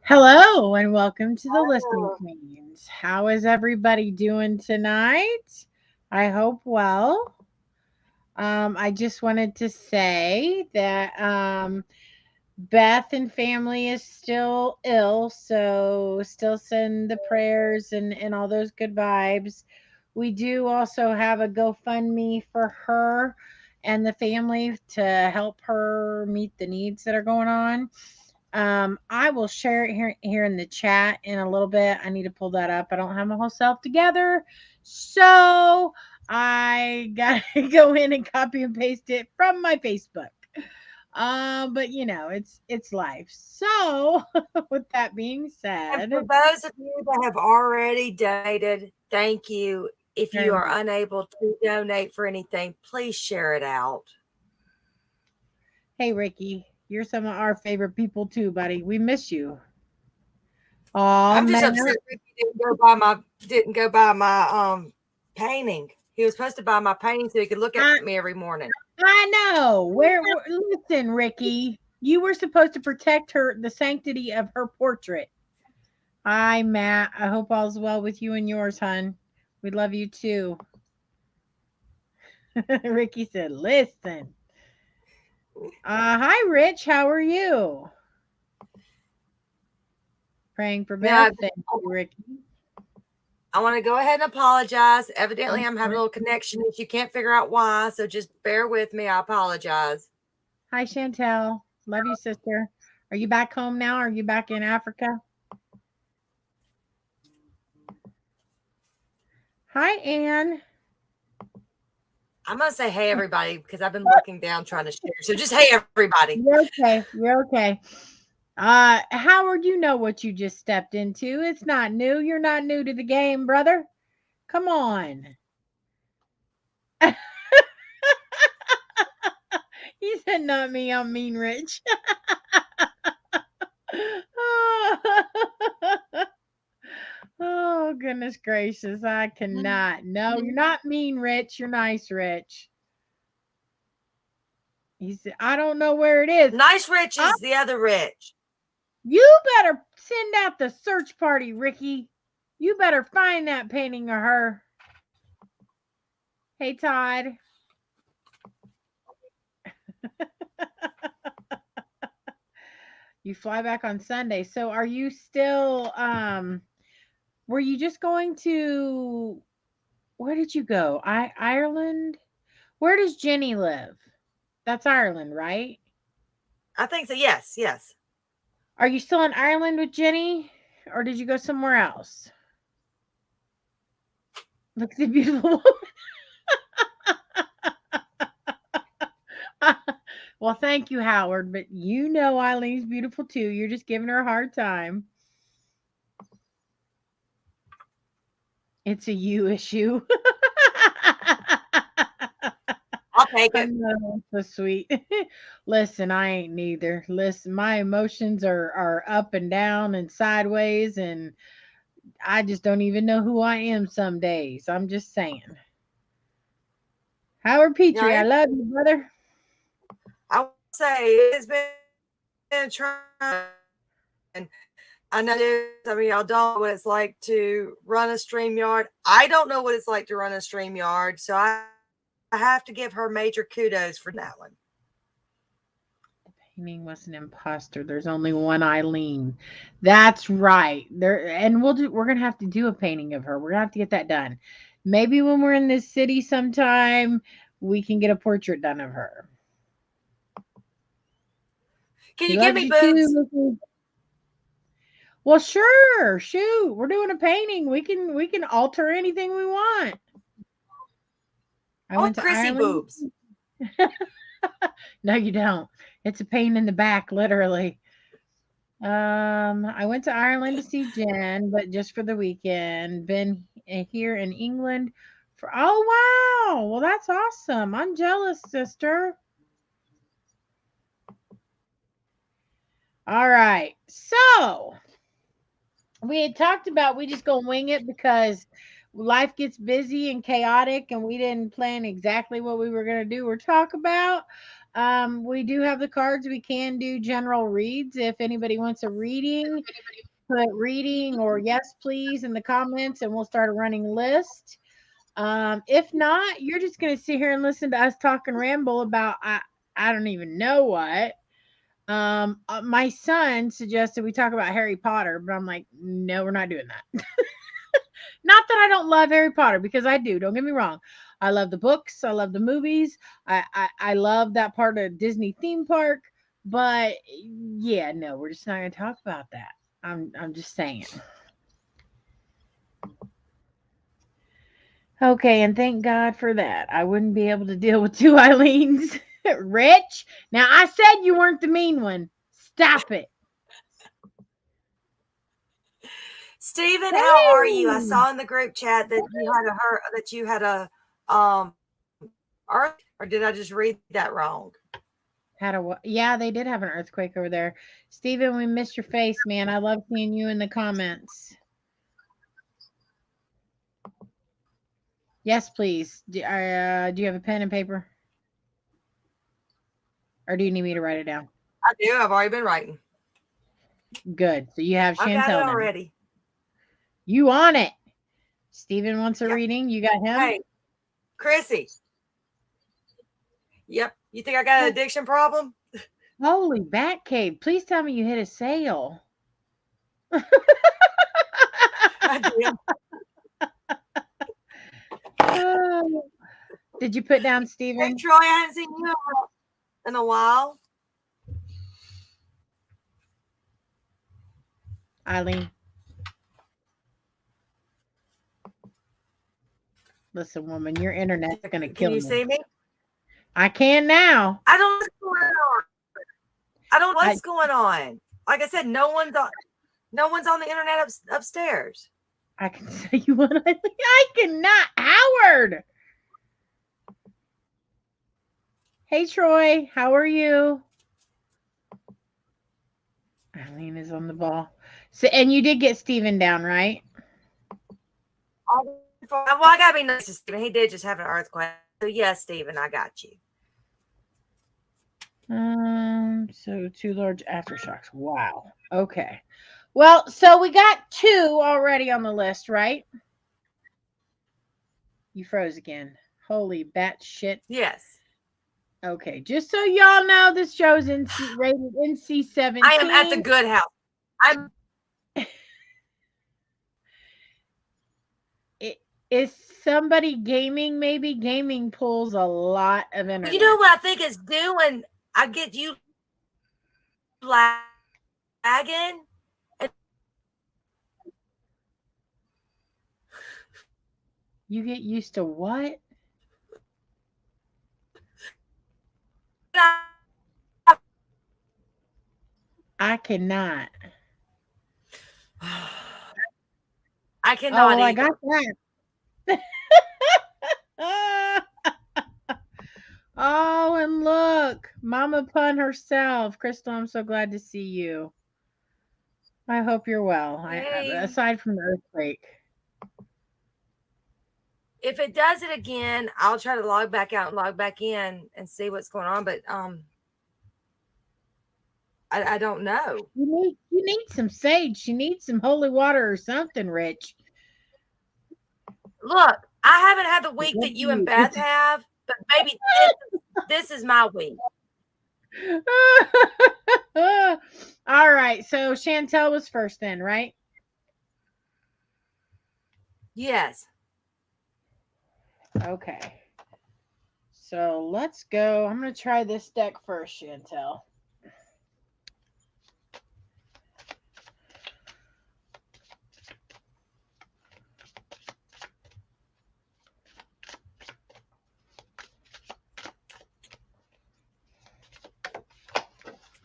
Hello and welcome to the Listening Queens. How is everybody doing tonight? I hope well. I just wanted to say that Beth and family is still ill, so still send the prayers and all those good vibes. We do also have a GoFundMe for her and the family to help her meet the needs that are going on. I will share it here in the chat in a little bit. I need to pull that up. I don't have my whole self together, so I gotta go in and copy and paste it from my Facebook. But it's life. So with that being And said, for those of you that have already donated, thank you. If you are unable to donate for anything, please share it out. Hey Ricky, you're some of our favorite people too, buddy. We miss you. Oh I'm just man. upset Ricky didn't go buy my painting. He was supposed to buy my painting so he could look at me every morning. I know. Listen, Ricky, you were supposed to protect the sanctity of her portrait. Hi, Matt. I hope all's well with you and yours, hon. We love you too. Ricky said, listen. Hi, Rich. How are you? Praying for Beth. Thank you, Ricky. I want to go ahead and apologize. Evidently, I'm having a little connection issue. Can't figure out why, so just bear with me. I apologize. Hi, Chantel. Love you, sister. Are you back home now? Are you back in Africa? Hi, Anne. I'm going to say hey, everybody, because I've been looking down trying to share. So just hey, everybody. You're okay. You're okay. Howard, you know what you just stepped into. It's not new. You're not new to the game, brother. Come on. He said, not me. I'm mean rich. Oh, goodness gracious. I cannot. No, you're not mean rich. You're nice rich. He said, I don't know where it is. Nice rich is the other rich. You better send out the search party, Ricky. You better find that painting of her. Hey, Todd. You fly back on Sunday. So are you still, were you just going to, where did you go? Ireland? Where does Jenny live? That's Ireland, right? I think so. Yes, yes. Are you still in Ireland with Jenny? Or did you go somewhere else? Look at the beautiful woman. Well, thank you, Howard. But you know Eileen's beautiful too. You're just giving her a hard time. It's a you issue. I'll take it. So sweet. Listen, I ain't neither. Listen, my emotions are up and down and sideways, and I just don't even know who I am some days. I'm just saying. Howard Y'all Petrie, hear I me? love you, brother. I will say it has been trying. I know some of y'all don't know what it's like to run a StreamYard. I don't know what it's like to run a StreamYard, so I have to give her major kudos for that one. Painting was an imposter. There's only one Eileen. That's right. There, and we're gonna have to do a painting of her. We're gonna have to get that done. Maybe when we're in this city sometime, we can get a portrait done of her. Can She you give loves me you boobs? too. Well, sure. Shoot, we're doing a painting. We can alter anything we want. I I went want to Chrissy Ireland. boobs. No, you don't. It's a pain in the back, literally. I went to Ireland to see Jen, but just for the weekend. Been here in England for wow. Well, that's awesome. I'm jealous, sister. All right. So, we had talked about we just gonna wing it because life gets busy and chaotic and we didn't plan exactly what we were gonna do or talk about. We do have the cards. We can do general reads if anybody wants a reading. Put reading or yes please in the comments and we'll start a running list. If not, you're just gonna sit here and listen to us talk and ramble about I don't even know what. My son suggested we talk about Harry Potter, but I'm like, no, we're not doing that. Not that I don't love Harry Potter because I do. Don't get me wrong. I love the books. I love the movies. I love that part of Disney theme park. But yeah, no, we're just not going to talk about that. I'm just saying. Okay, and thank God for that. I wouldn't be able to deal with two Eileens. Rich. Now I said you weren't the mean one. Stop it. Stephen, how are you? I Hey. saw in the group chat that you had a um earth, or did I just read that wrong? Had a yeah, they did have an earthquake over there. Steven, we missed your face, man. I love seeing you in the comments. Yes, please. Do you have a pen and paper? Or do you need me to write it down? I do. I've already been writing. Good. So you have I've got it Chantel now. already. You on it. Steven wants a Yep. reading. You got him? Hey, Chrissy. Yep. You think I got an addiction problem? Holy bat cave. Please tell me you hit a sale. I did. Oh. Did you put down Hey, Steven? Troy, I haven't seen you in a while. Eileen. Listen, woman, your internet's gonna Can kill you me. see me? I can now. I don't know what's going on. I don't know I what's going on. Like I said, no one's on the internet upstairs. I can tell you what I cannot. Howard. Hey Troy, how are you? Eileen is on the ball. So and you did get Steven down, right? Well, I gotta be nice to Stephen. He did just have an earthquake. So yes, Stephen, I got you. So 2 large aftershocks. Wow. Okay. Well, so we got 2 already on the list, right? You froze again. Holy bat shit. Yes. Okay, just so y'all know, this show's rated NC-17. I am at the good house. I'm Is somebody gaming? Maybe gaming pulls a lot of internet. You know what I think it's doing? I get you lagging. You get used to what? I cannot. I Oh, cannot well, I either. got that. Oh, and look, Mama Pun herself. Crystal, I'm so glad to see you. I hope you're well. Hey. Aside from the earthquake. if it does it again, I'll try to log back out and log back in and see what's going on. But I don't know. You need some sage. You need some holy water or something, Rich. Look, I haven't had the week What that do you and you- Beth have, but maybe this is my week. All right. So Chantel was first then, right? Yes. Okay. So let's go. I'm going to try this deck first, Chantel.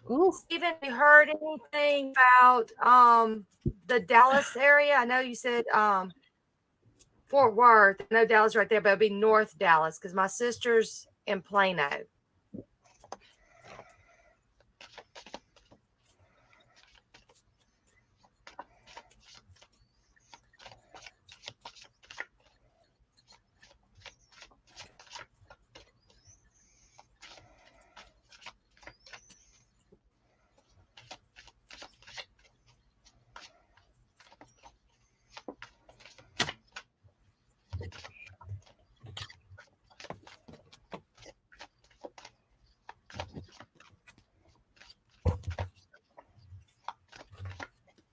Ooh. Stephen, you heard anything about the Dallas area? I know you said Fort Worth. I know Dallas right there, but it'll be North Dallas because my sister's in Plano.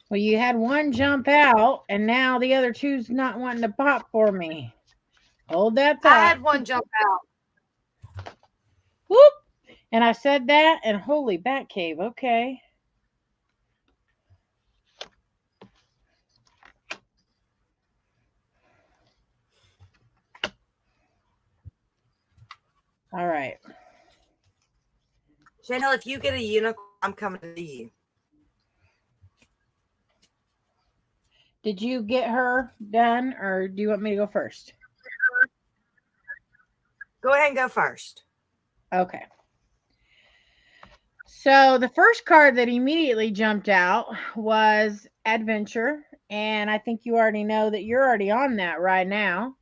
Well, you had one jump out, and now the other two's not wanting to pop for me. Hold that I thought. had one jump out. Whoop. And I said that, and holy bat cave. Okay. All right. Chanel, if you get a unicorn, I'm coming to you. Did you get her done, or do you want me to go first? Go ahead and go first. Okay. So the first card that immediately jumped out was Adventure. And I think you already know that you're already on that right now.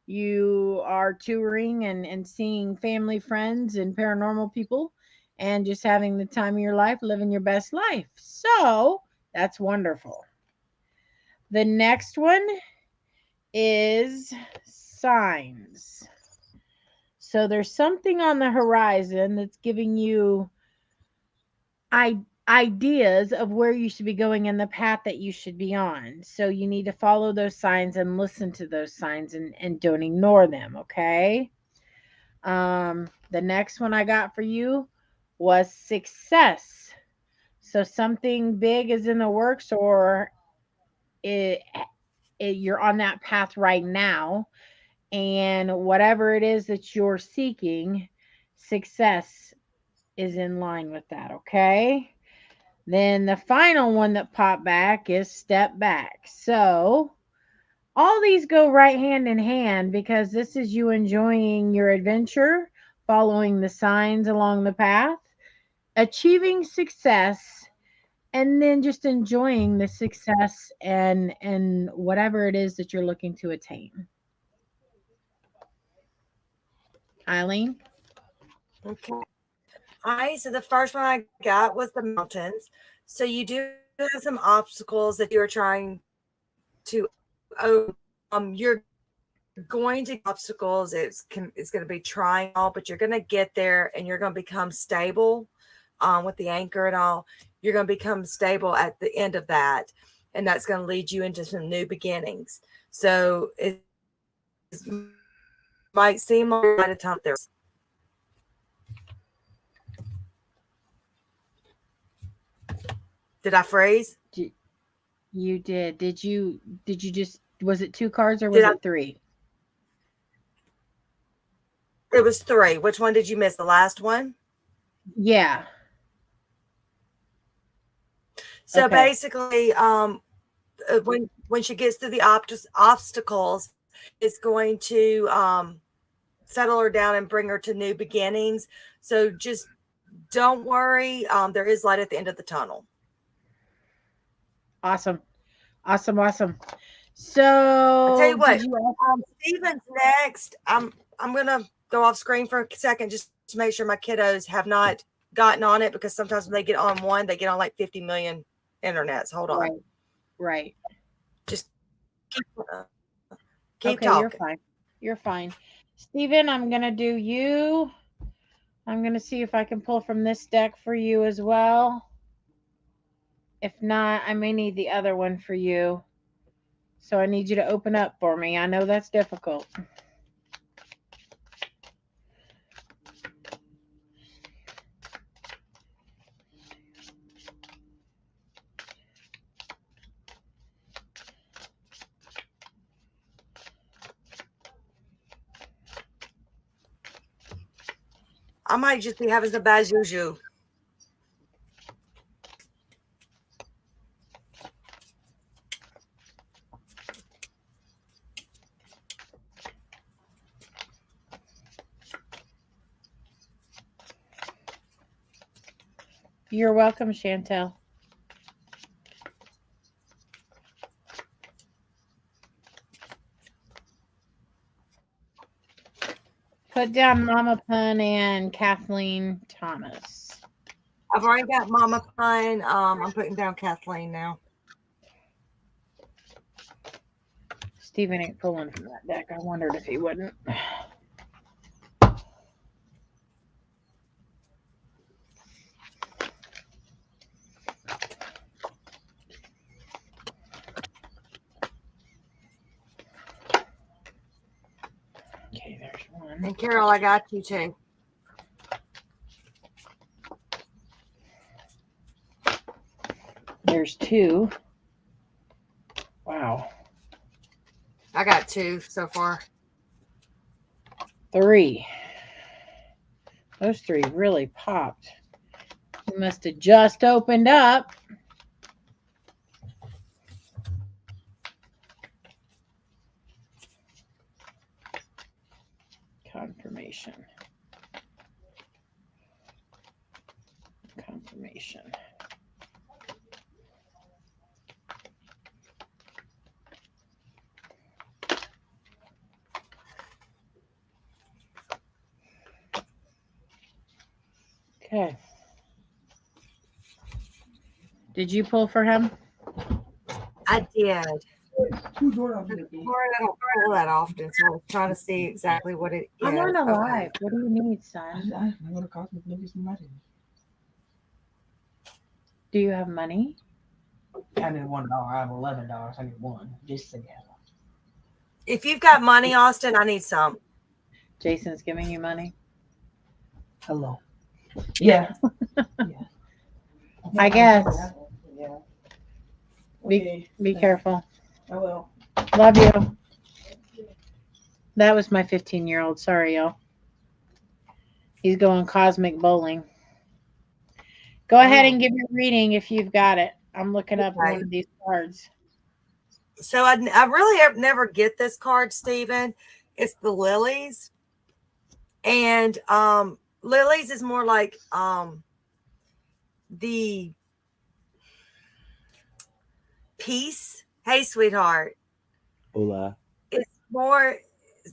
You are touring and seeing family, friends, and paranormal people and just having the time of your life, living your best life. So that's wonderful. The next one is Signs. So there's something on the horizon that's giving you ideas of where you should be going and the path that you should be on. So you need to follow those signs and listen to those signs and don't ignore them, okay? The next one I got for you was Success. So something big is in the works, or it, you're on that path right now, and whatever it is that you're seeking, success is in line with that, okay? Then the final one that popped back is Step Back. So all these go right hand in hand because this is you enjoying your adventure, following the signs along the path, achieving success, and then just enjoying the success and whatever it is that you're looking to attain. Eileen? Okay. All right. So the first one I got was the mountains. So you do have some obstacles that you're trying to you're going to obstacles. It's going to be trying all, but you're going to get there and you're going to become stable with the anchor and all. You're going to become stable at the end of that, and that's going to lead you into some new beginnings. So it might seem like a lot of time there. Did I freeze? You did. Did you just, was it two cards or was it three? It was three. Which one did you miss? The last one? Yeah. So Okay. basically, when she gets through the obstacles, it's going to settle her down and bring her to new beginnings. So just don't worry. There is light at the end of the tunnel. Awesome. Awesome. Awesome. I'll tell you So what, did you? Steven's next. I'm gonna go off screen for a second just to make sure my kiddos have not gotten on it, because sometimes when they get on one, they get on like 50 million internets. Hold on. Right, right. Just keep Okay, talking. you're fine. You're fine. Steven, I'm gonna do you. I'm gonna see if I can pull from this deck for you as well. If not, I may need the other one for you. So I need you to open up for me. I know that's difficult. I might just be having some bad juju. You're welcome, Chantel. Put down Mama Pun and Kathleen Thomas. I've already got Mama Pine. I'm putting down Kathleen now. Steven ain't pulling from that deck. I wondered if he wouldn't. Okay, there's one. And Carol, I got you too. There's two. Wow. I got two so far. Three. Those three really popped. You must have just opened up. Confirmation. Confirmation. Okay. Did you pull for him? I did. I don't pull that often, so I was trying to see exactly what it is. I'm on a Okay. live. What do you need, son? I'm gonna Cosmic look at some money. Do you have money? I need $1. I have $11. I need one. Just say hello. If you've got money, Austin, I need some. Jason's giving you money. Hello. Yeah. Yeah. I guess. Yeah. Be careful. I will. Love you. That was my 15-year-old. Sorry, y'all. He's going cosmic bowling. Go ahead and give your reading if you've got it. I'm looking up one of these cards. So I really never get this card, Stephen. It's the lilies. And lilies is more like the peace. Hey, sweetheart. Hola. It's more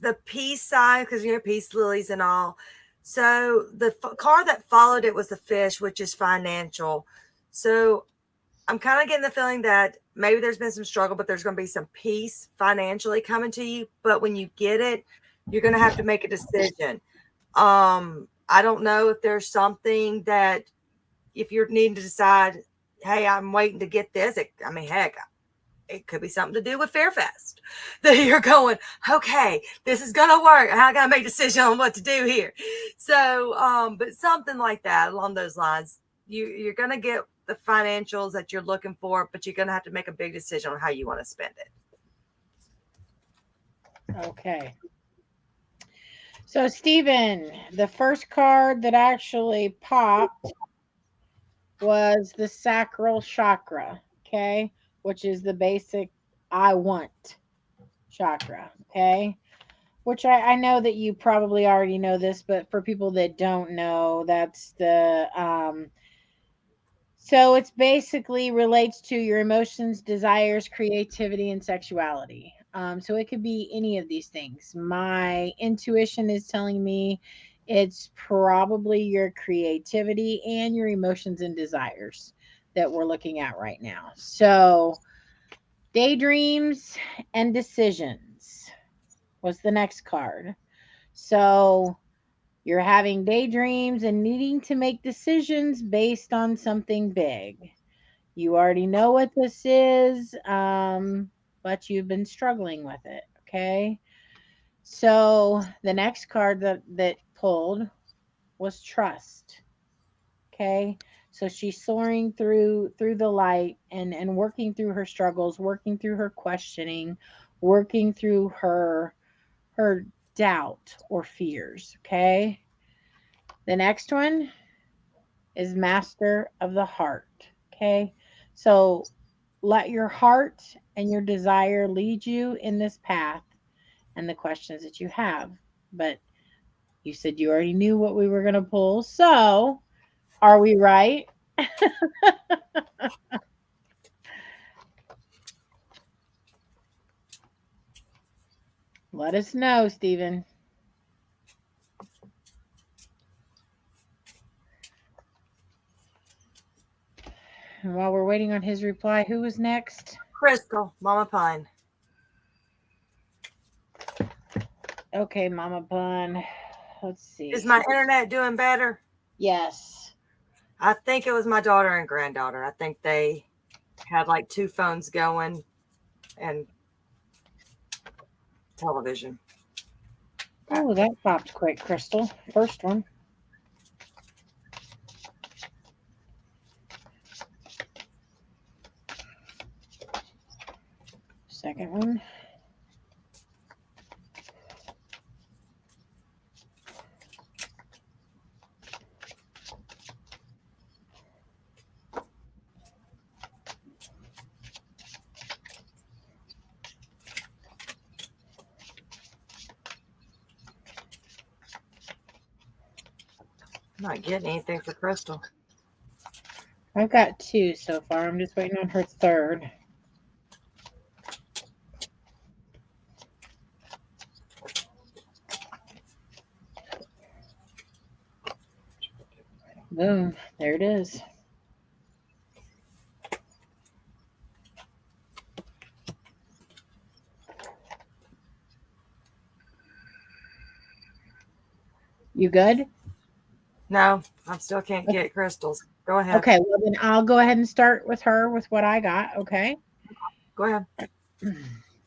the peace side, because peace lilies and all. So the card that followed it was the fish, which is financial. So I'm kind of getting the feeling that maybe there's been some struggle, but there's going to be some peace financially coming to you. But when you get it, you're going to have to make a decision. I don't know if there's something that if you're needing to decide, hey, I'm waiting to get this. Heck, it could be something to do with Fairfest that you're going, okay, this is going to work. I got to make a decision on what to do here. So, but something like that along those lines, you're going to get the financials that you're looking for, but you're going to have to make a big decision on how you want to spend it. Okay. So, Stephen, the first card that actually popped was the sacral chakra, okay, which is the basic I want chakra, okay, which I know that you probably already know this, but for people that don't know, that's the So it's basically relates to your emotions, desires, creativity, and sexuality. So it could be any of these things. My intuition is telling me it's probably your creativity and your emotions and desires that we're looking at right now. So daydreams and decisions was the next card. So you're having daydreams and needing to make decisions based on something big. You already know what this is, but you've been struggling with it. Okay. So the next card that pulled was trust. Okay. So she's soaring through the light and working through her struggles, working through her questioning, working through her doubt or fears. Okay. The next one is master of the heart. Okay. So let your heart and your desire lead you in this path and the questions that you have. But you said you already knew what we were going to pull. So are we right? Let us know, Stephen. And while we're waiting on his reply, who was next? Crystal, Mama Pine. Okay, Mama Bun. Let's see. Is my internet doing better? Yes. I think it was my daughter and granddaughter. I think they had like 2 phones going and television. Oh, that popped quick, Crystal. First one. Second one. I'm not getting anything for Crystal. I've got 2 so far. I'm just waiting on her third. Boom. There it is. You good? No, I still can't get crystals. Go ahead. Okay, well then I'll go ahead and start with her with what I got, okay? Go ahead.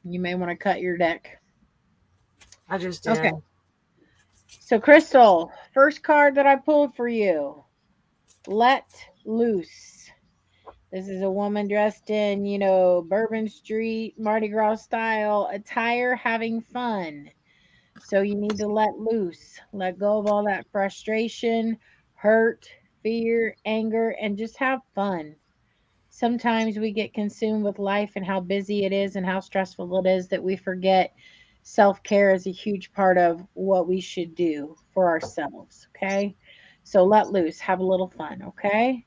You may want to cut your deck. I just did. Okay. So Crystal, first card that I pulled for you. Let loose. This is a woman dressed in, Bourbon Street, Mardi Gras style attire, having fun. So you need to let loose, let go of all that frustration, hurt, fear, anger, and just have fun. Sometimes we get consumed with life and how busy it is and how stressful it is that we forget self care is a huge part of what we should do for ourselves. Okay. So let loose, have a little fun. Okay.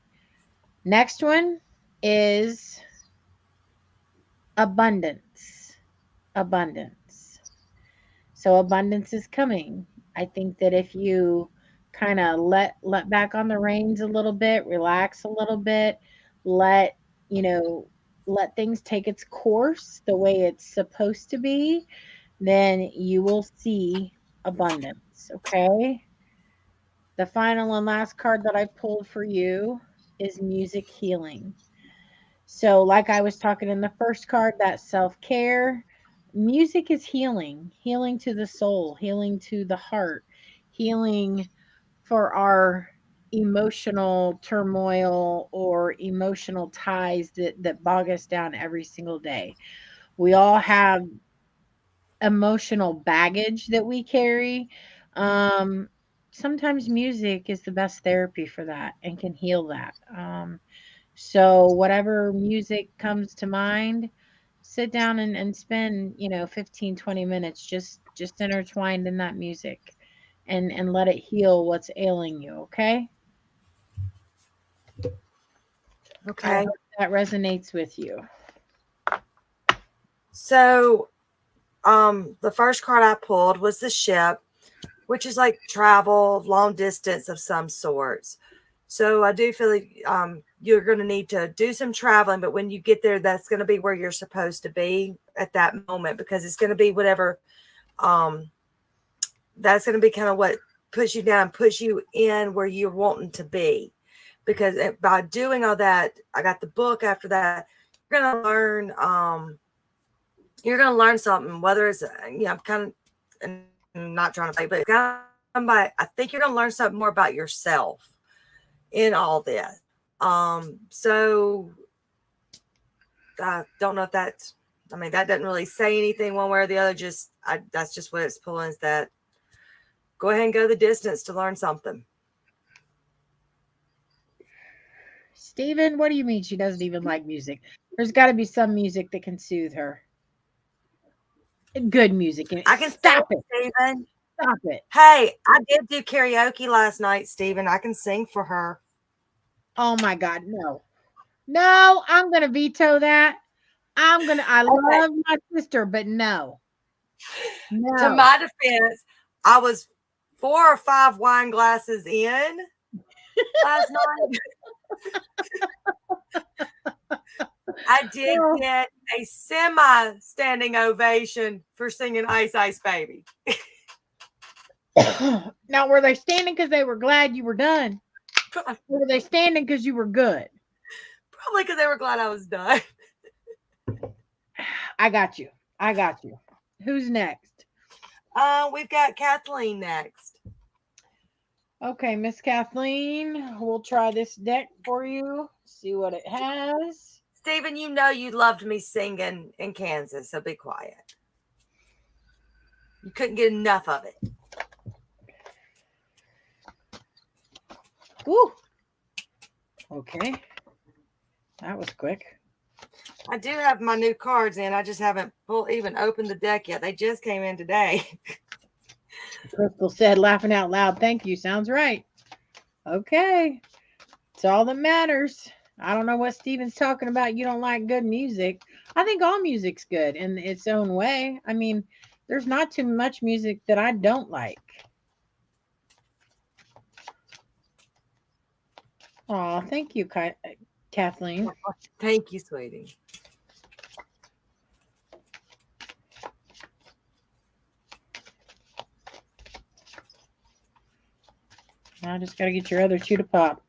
Next one is abundance. Abundance. So abundance is coming. I think that if you kind of let back on the reins a little bit, relax a little bit, let, you know, let things take its course the way it's supposed to be, then you will see abundance, okay? The final and last card that I pulled for you is music healing. So, like I was talking in the first card, that self care, music is healing, healing to the soul, healing to the heart, healing for our emotional turmoil or emotional ties that bog us down every single day. We all have emotional baggage that we carry. Um, Sometimes music is the best therapy for that and can heal that. So whatever music comes to mind, sit down and spend, 15, 20 minutes just intertwined in that music and let it heal what's ailing you, okay? I Okay. hope that resonates with you. So, the first card I pulled was the ship, which is like travel, long distance of some sorts. So I do feel like you're going to need to do some traveling, but when you get there, that's going to be where you're supposed to be at that moment, because it's going to be whatever. Um, that's going to be kind of what puts you down, puts you in where you're wanting to be. Because by doing all that, I got the book after that. You're going to learn. You're going to learn something, whether it's, kind of, and I'm not trying to play, but I think you're going to learn something more about yourself in all this. So I don't know if that's, that doesn't really say anything one way or the other. That's just what it's pulling, is that go ahead and go the distance to learn something. Steven, what do you mean she doesn't even like music? There's got to be some music that can soothe her. Good music. I can Stop sing, it. Stephen. Stop it. Hey, I did do karaoke last night, Stephen. I can sing for her. Oh my God, no. No, I'm going to veto that. I love my sister, but no. To No. my defense, I was 4 or 5 wine glasses in last night. I did get a semi-standing ovation for singing Ice Ice Baby. Now, were they standing because they were glad you were done? Or were they standing because you were good? Probably because they were glad I was done. I got you. I got you. Who's next? We've got Kathleen next. Okay, Miss Kathleen, we'll try this deck for you. See what it has. Stephen, you know you loved me singing in Kansas, so be quiet. You couldn't get enough of it. Ooh. Okay. That was quick. I do have my new cards in. I just haven't even opened the deck yet. They just came in today. Crystal said, laughing out loud, thank you. Sounds right. Okay. It's all that matters. I don't know what Steven's talking about. You don't like good music. I think all music's good in its own way. There's not too much music that I don't like. Oh, thank you, Kathleen. Thank you, sweetie. I just got to get your other two to pop.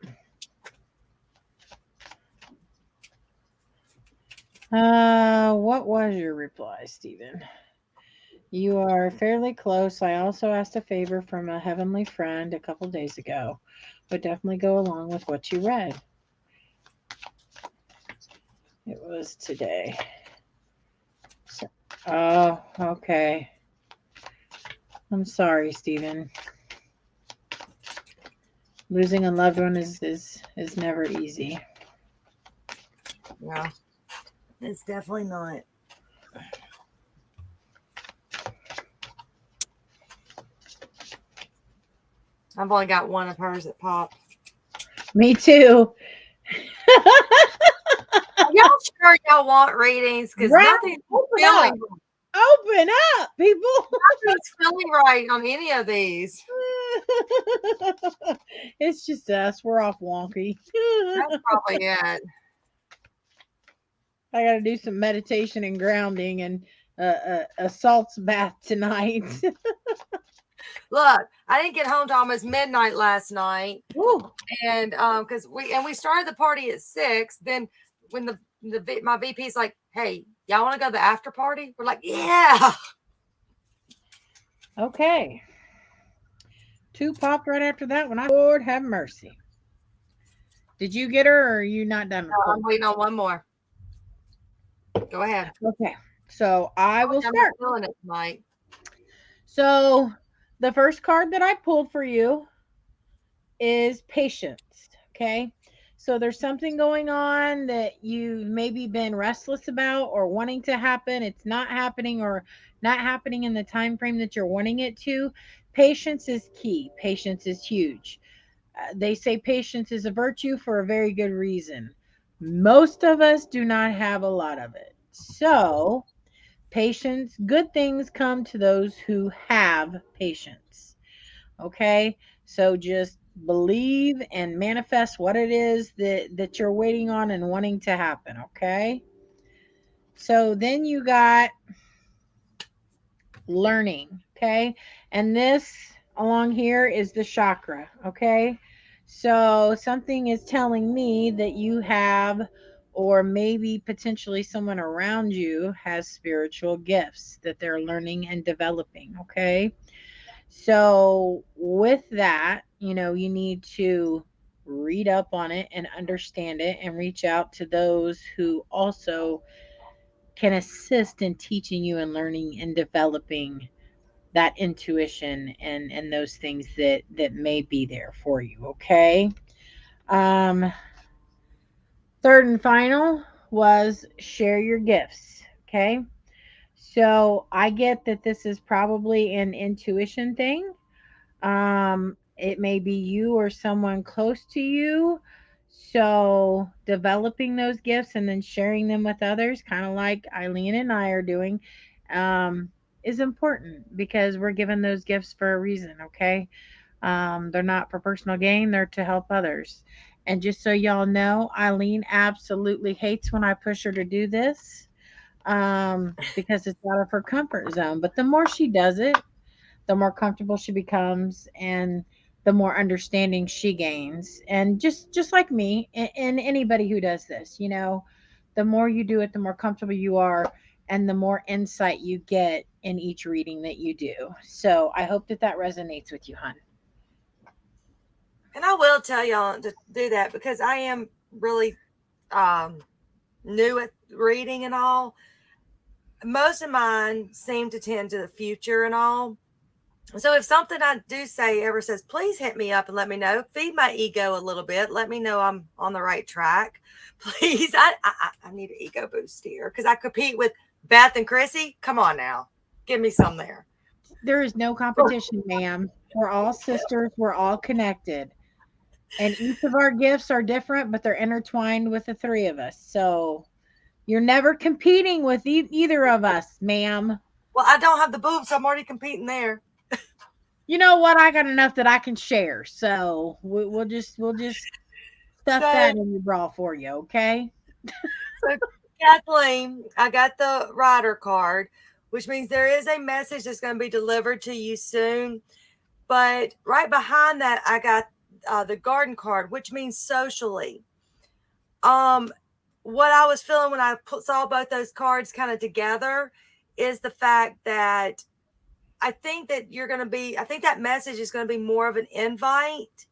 What was your reply, Stephen? You are fairly close. I also asked a favor from a heavenly friend a couple days ago. Would definitely go along with what you read. It was today. Oh, okay. I'm sorry, Stephen. Losing a loved one is never easy. No, it's definitely not. I've only got one of hers that popped. Me too. Y'all sure y'all want readings? Because nothing's feeling. Open up, people. Nothing's feeling right on any of these. It's just us. We're off wonky. That's probably it. I got to do some meditation and grounding and a salts bath tonight. Look, I didn't get home till almost midnight last night. Ooh. And because we started the party at 6. Then when my VP's like, "Hey, y'all want to go to the after party?" We're like, "Yeah." Okay. 2 popped right after that one. Lord have mercy. Did you get her, or are you not done? I'm waiting on one more. Go ahead. Okay. So I will start. I'm feeling it tonight. So the first card that I pulled for you is patience. Okay. So there's something going on that you've maybe been restless about or wanting to happen. It's not happening, or not happening in the time frame that you're wanting it to. Patience is key. Patience is huge. They say patience is a virtue for a very good reason. Most of us do not have a lot of it. So, patience, good things come to those who have patience. Okay? So just believe and manifest what it is that you're waiting on and wanting to happen, okay? So then you got learning, okay? And this along here is the chakra, okay? So something is telling me that you have, or maybe potentially someone around you has spiritual gifts that they're learning and developing, okay? So with that, you need to read up on it and understand it and reach out to those who also can assist in teaching you and learning and developing that intuition and those things that may be there for you, okay? um Third and final was share your gifts, okay? So I get that this is probably an intuition thing. It may be you or someone close to you. So developing those gifts and then sharing them with others, kind of like Eileen and I are doing, is important because we're given those gifts for a reason, okay? They're not for personal gain, they're to help others. And just so y'all know, Eileen absolutely hates when I push her to do this, because it's out of her comfort zone. But the more she does it, the more comfortable she becomes and the more understanding she gains. And just like me and anybody who does this, the more you do it, the more comfortable you are and the more insight you get in each reading that you do. So I hope that resonates with you, hon. And I will tell y'all to do that because I am really um, new at reading and all. Most of mine seem to tend to the future and all. So if something I do say ever says, please hit me up and let me know, feed my ego a little bit, let me know I'm on the right track. Please, I need an ego boost here because I compete with Beth and Chrissy. Come on now, give me some there. There is no competition, ma'am. We're all sisters, we're all connected. And each of our gifts are different, but they're intertwined with the three of us. So you're never competing with either of us, ma'am. Well, I don't have the boobs, so I'm already competing there. You know what? I got enough that I can share. So we'll just stuff that So, in your bra for you, okay? so Kathleen, I got the rider card, which means there is a message that's going to be delivered to you soon. But right behind that, I got the garden card, which means socially. Um, what I was feeling when I saw both those cards kind of together is the fact that I think that I think that message is going to be more of an invite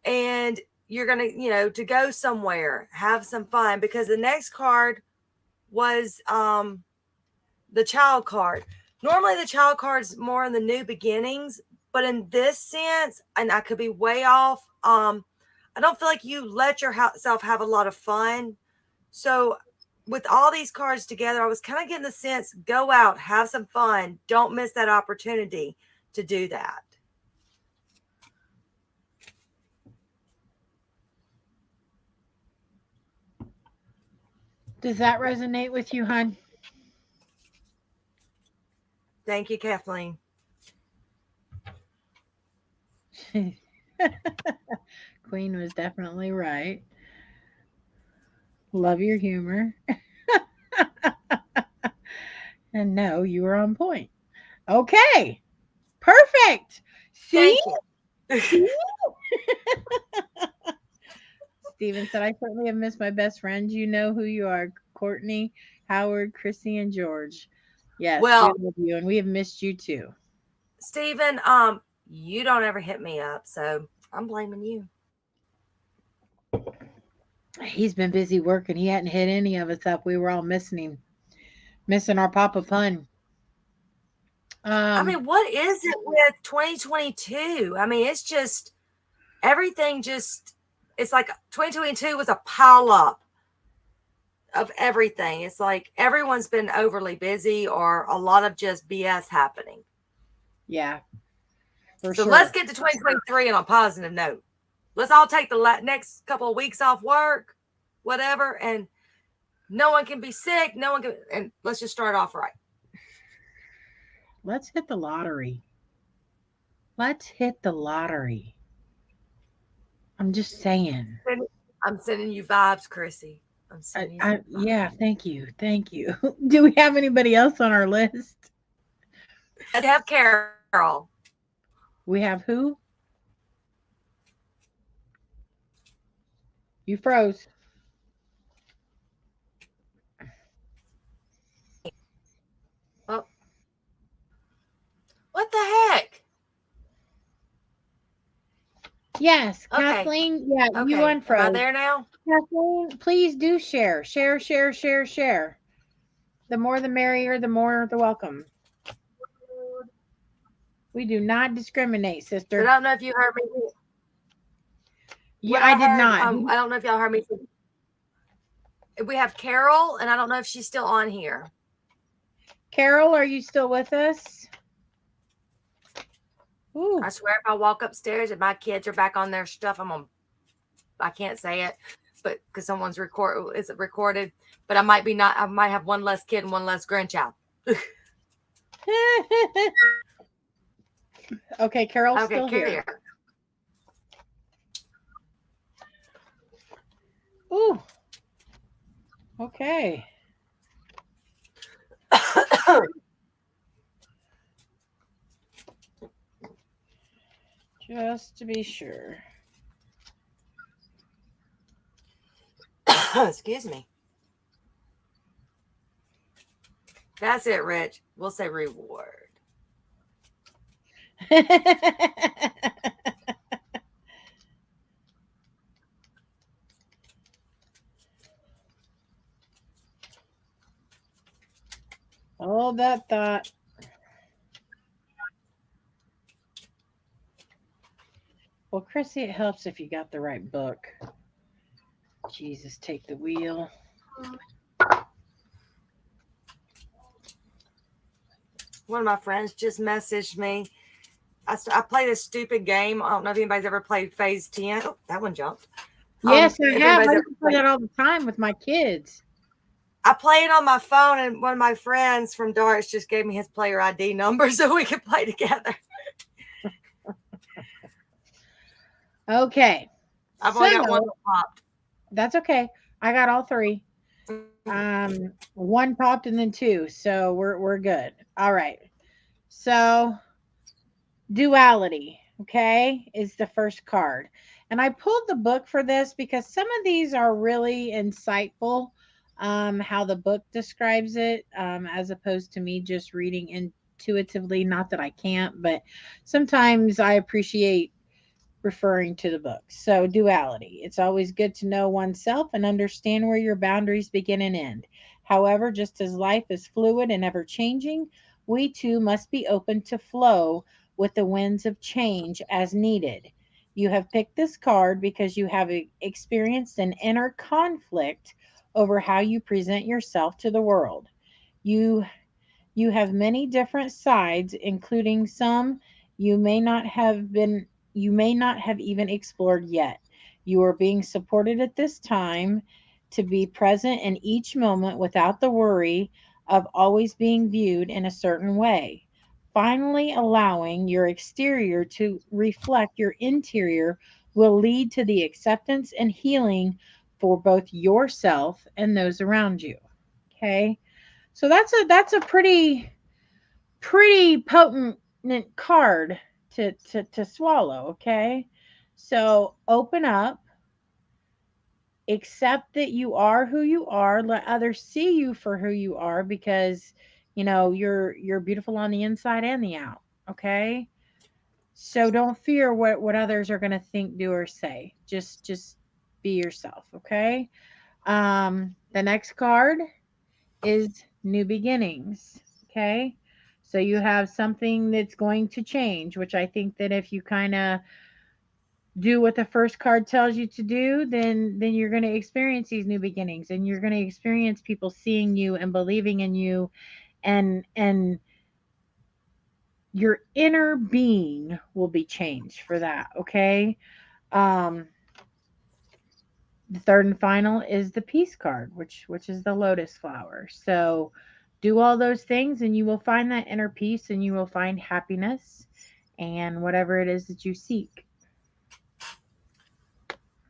and you're going to, to go somewhere, have some fun because the next card was the child card. Normally the child card's more in the new beginnings, but in this sense, and I could be way off, I don't feel like you let yourself have a lot of fun. So with all these cards together, I was kind of getting the sense, go out, have some fun. Don't miss that opportunity to do that. Does that resonate with you, hon? Thank you, Kathleen. Queen was definitely right. Love your humor. And no, you were on point. Okay. Perfect. See? Thank you. See? Steven said, I certainly have missed my best friends. You know who you are. Courtney, Howard, Chrissy, and George. Yes, we Well, love you, and we have missed you too. Stephen, you don't ever hit me up, so I'm blaming you. He's been busy working. He hadn't hit any of us up. We were all missing him, missing our Papa Pun. I Um, mean, what is it with 2022? I mean, it's just everything it's like 2022 was a pile up of everything. It's like everyone's been overly busy or a lot of just BS happening. yeah, for So sure. let's get to 2023 on a positive note. Let's all take the next couple of weeks off work whatever, and no one can be sick. No one can, and let's just start off right. Let's hit the lottery. Let's hit the lottery. I'm just saying. I'm sending you vibes, Chrissy. I'm sending you. Yeah, thank you. Thank you. Do we have anybody else on our list? I have Carol. We have who? You froze. Oh, what the heck? Yes, Okay. Kathleen. Yeah, you Okay. Am I unfroze. there now? Kathleen, please do share. Share, share, share, share. The more the merrier, the more the welcome. We do not discriminate, But I sister. don't know if you heard me. Yeah, I did not. I don't know if y'all heard me. We have Carol, and I don't know if she's still on here. Carol, are you still with us? Ooh. I swear, if I walk upstairs and my kids are back on their stuff, I can't say it, but because someone's recorded, but I might have one less kid and one less grandchild. Okay, Carol's still here. Ooh. Okay. Just to be sure. Excuse me. That's it, Rich. We'll say reward. Hold that thought. Well, Chrissy, it helps if you got the right book. Jesus, take the wheel. One of my friends just messaged me. I play this stupid game. I don't know if anybody's ever played Phase 10. Oh, that one jumped. Yes, I have. I play that all the time with my kids. I play it on my phone, and one of my friends from Darts just gave me his player ID number so we could play together. Okay. I've only got one popped. That's okay. I got all three. One popped and then two, so we're good. All right. So duality, okay, is the first card. And I pulled the book for this because some of these are really insightful, how the book describes it, as opposed to me just reading intuitively. Not that I can't, but sometimes I appreciate referring to the book. So, duality. It's always good to know oneself and understand where your boundaries begin and end. However, just as life is fluid and ever changing, we too must be open to flow with the winds of change as needed. You have picked this card because you have experienced an inner conflict over how you present yourself to the world. You you have many different sides, including some you may not have been you may not have even explored yet. You are being supported at this time to be present in each moment without the worry of always being viewed in a certain way. Finally, allowing your exterior to reflect your interior will lead to the acceptance and healing for both yourself and those around you. Okay? So that's a pretty potent card to swallow, okay? So open up, accept that you are who you are, let others see you for who you are because you're beautiful on the inside and the out, okay? So don't fear what others are going to think, do or say. Just be yourself, okay? The next card is new beginnings. Okay. So you have something that's going to change, which I think that if you kind of do what the first card tells you to do, then you're going to experience these new beginnings and you're going to experience people seeing you and believing in you and your inner being will be changed for that, okay? Um The third and final is the peace card, which is the lotus flower. So do all those things and you will find that inner peace and you will find happiness and whatever it is that you seek.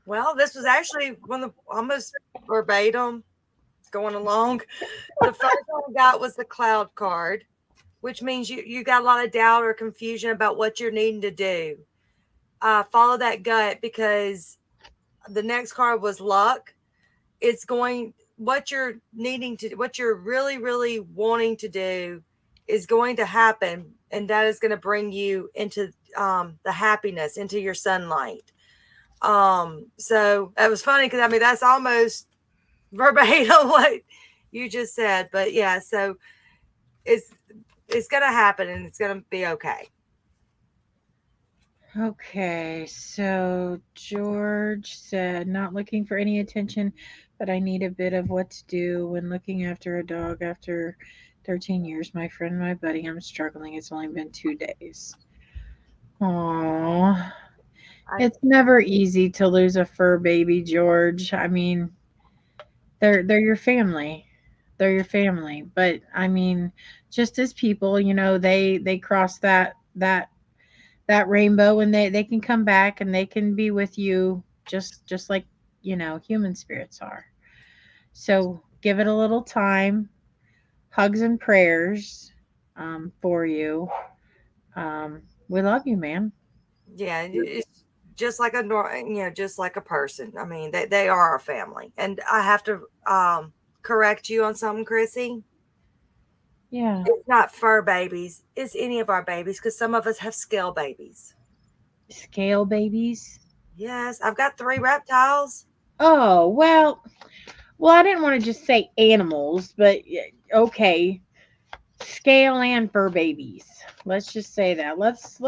Well, this was actually one of the almost verbatim going along. The first one I got was the cloud card, which means you got a lot of doubt or confusion about what you're needing to do. Follow that gut, because the next card was luck. It's going, what you're needing to, what you're really, really wanting to do is going to happen. And that is going to bring you into the happiness, into your sunlight. So that was funny because I mean, that's almost verbatim what you just said. But yeah, so it's going to happen and it's going to be okay. Okay, so George said, not looking for any attention, but I need a bit of what to do when looking after a dog after 13 years. My friend, my buddy, I'm struggling. It's only been 2 days. Aww. It's never easy to lose a fur baby, George. I mean, they're your family. They're your family. But I mean, just as people, they cross that rainbow and they can come back and they can be with you just like human spirits are. So give it a little time. Hugs and prayers for you. We love you, man. Yeah, it's just like just like a person. I mean, they are our family. And I have to correct you on something, Chrissy. Yeah. It's not fur babies. It's any of our babies, because some of us have scale babies. Scale babies. Yes, I've got 3 reptiles. Oh, well, I didn't want to just say animals, but okay. Scale and fur babies. Let's just say that. Let's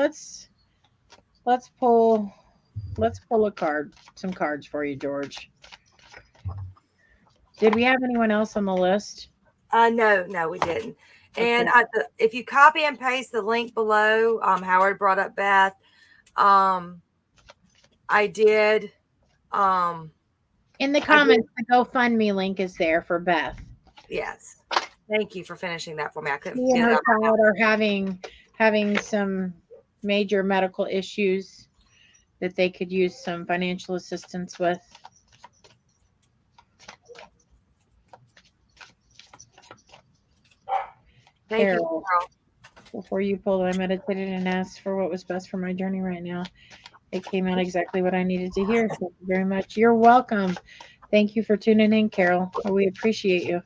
pull some cards for you, George. Did we have anyone else on the list? No, we didn't. And Okay. if you copy and paste the link below, Howard brought up Beth. I did. In the comments, the GoFundMe link is there for Beth. Yes. Thank you for finishing that for me. I couldn't She and get it her up. child are having some major medical issues that they could use some financial assistance with. Thank you, Carol, Carol. before you pulled, I meditated and asked for what was best for my journey right now. It came out exactly what I needed to hear. Thank you very much. You're welcome. Thank you for tuning in, Carol. We appreciate you.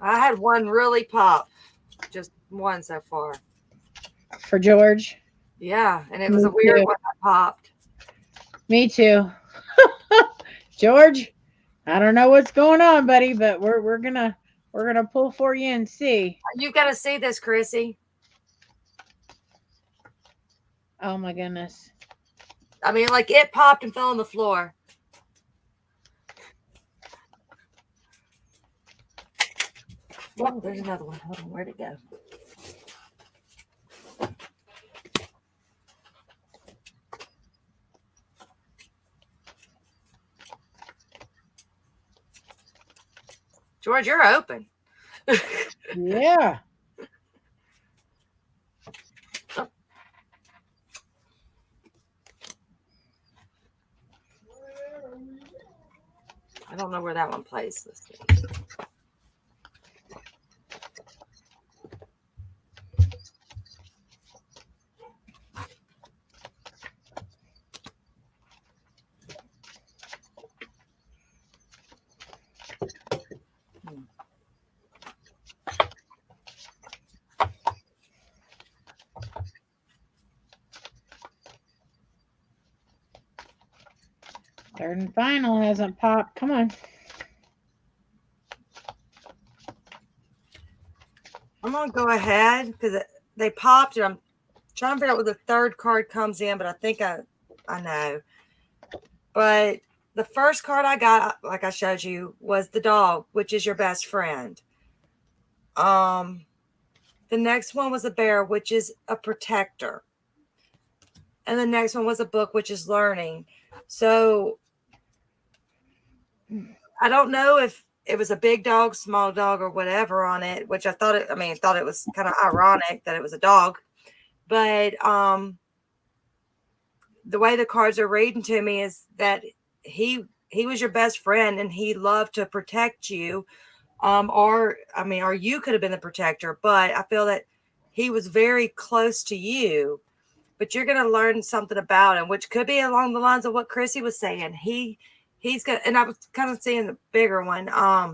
I had one really pop. Just one so far. For George? Yeah, and it was Me a weird too. one that popped. Me too. George, I don't know what's going on, buddy, but we're gonna pull for you and see. You got to see this, Chrissy. Oh my goodness. I mean, like, it popped and fell on the floor. Oh, there's another one. Hold on, where'd it go? George, you're open. Yeah. I don't know where that one plays. Let's see. Third and final hasn't popped. Come on. I'm going to go ahead because they popped, and I'm trying to figure out where the third card comes in, but I think I know. But the first card I got, like I showed you, was the dog, which is your best friend. The next one was a bear, which is a protector. And the next one was a book, which is learning. So I don't know if it was a big dog, small dog, or whatever on it, which I thought it was kind of ironic that it was a dog. But the way the cards are reading to me is that he was your best friend and he loved to protect you. Or you could have been the protector, but I feel that he was very close to you. But you're going to learn something about him, which could be along the lines of what Chrissy was saying. He's gonna, and I was kind of seeing the bigger one. I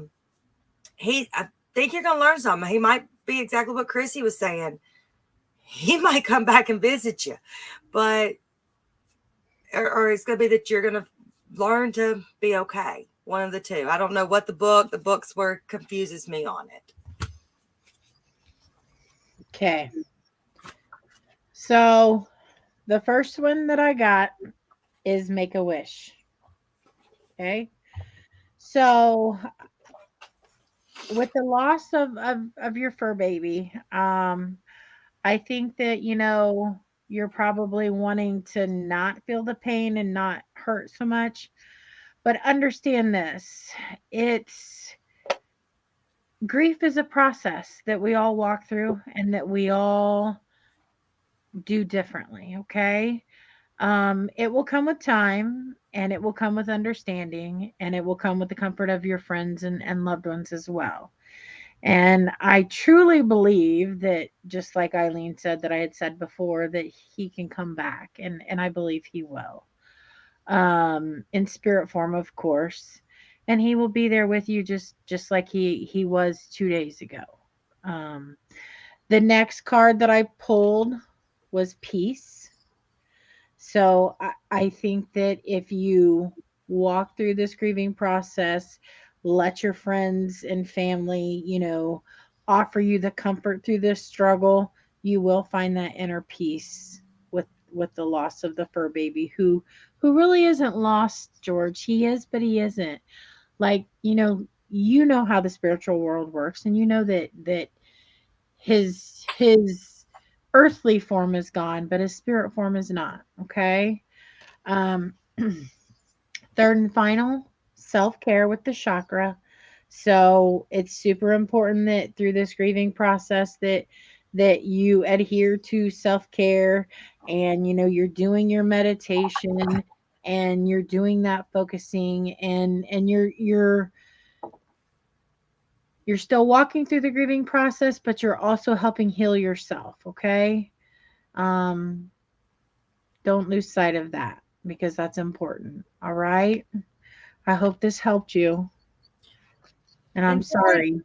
think you're gonna learn something. He might be exactly what Chrissy was saying. He might come back and visit you, but or it's gonna be that you're gonna learn to be okay. One of the two. I don't know what the books were confuses me on it. Okay. So the first one that I got is make a wish. Okay. So with the loss of your fur baby, I think that, you're probably wanting to not feel the pain and not hurt so much. But understand this, it's grief is a process that we all walk through and that we all do differently. Okay. It will come with time and it will come with understanding and it will come with the comfort of your friends and loved ones as well. And I truly believe that, just like Eileen said, that I had said before, that he can come back, and I believe he will, in spirit form, of course, and he will be there with you, just like he was 2 days ago. Um, the next card that I pulled was peace. So I think that if you walk through this grieving process, let your friends and family, offer you the comfort through this struggle, you will find that inner peace with the loss of the fur baby who really isn't lost, George. He is, but he isn't. Like, you know how the spiritual world works, and you know that his earthly form is gone, but his spirit form is not. Okay. Um, third and final, self care with the chakra. So it's super important that through this grieving process that you adhere to self care, and you're doing your meditation and you're doing that focusing, and you're still walking through the grieving process, but you're also helping heal yourself. Okay. Um, don't lose sight of that because that's important. All right. I hope this helped you. And I'm And Joy, sorry.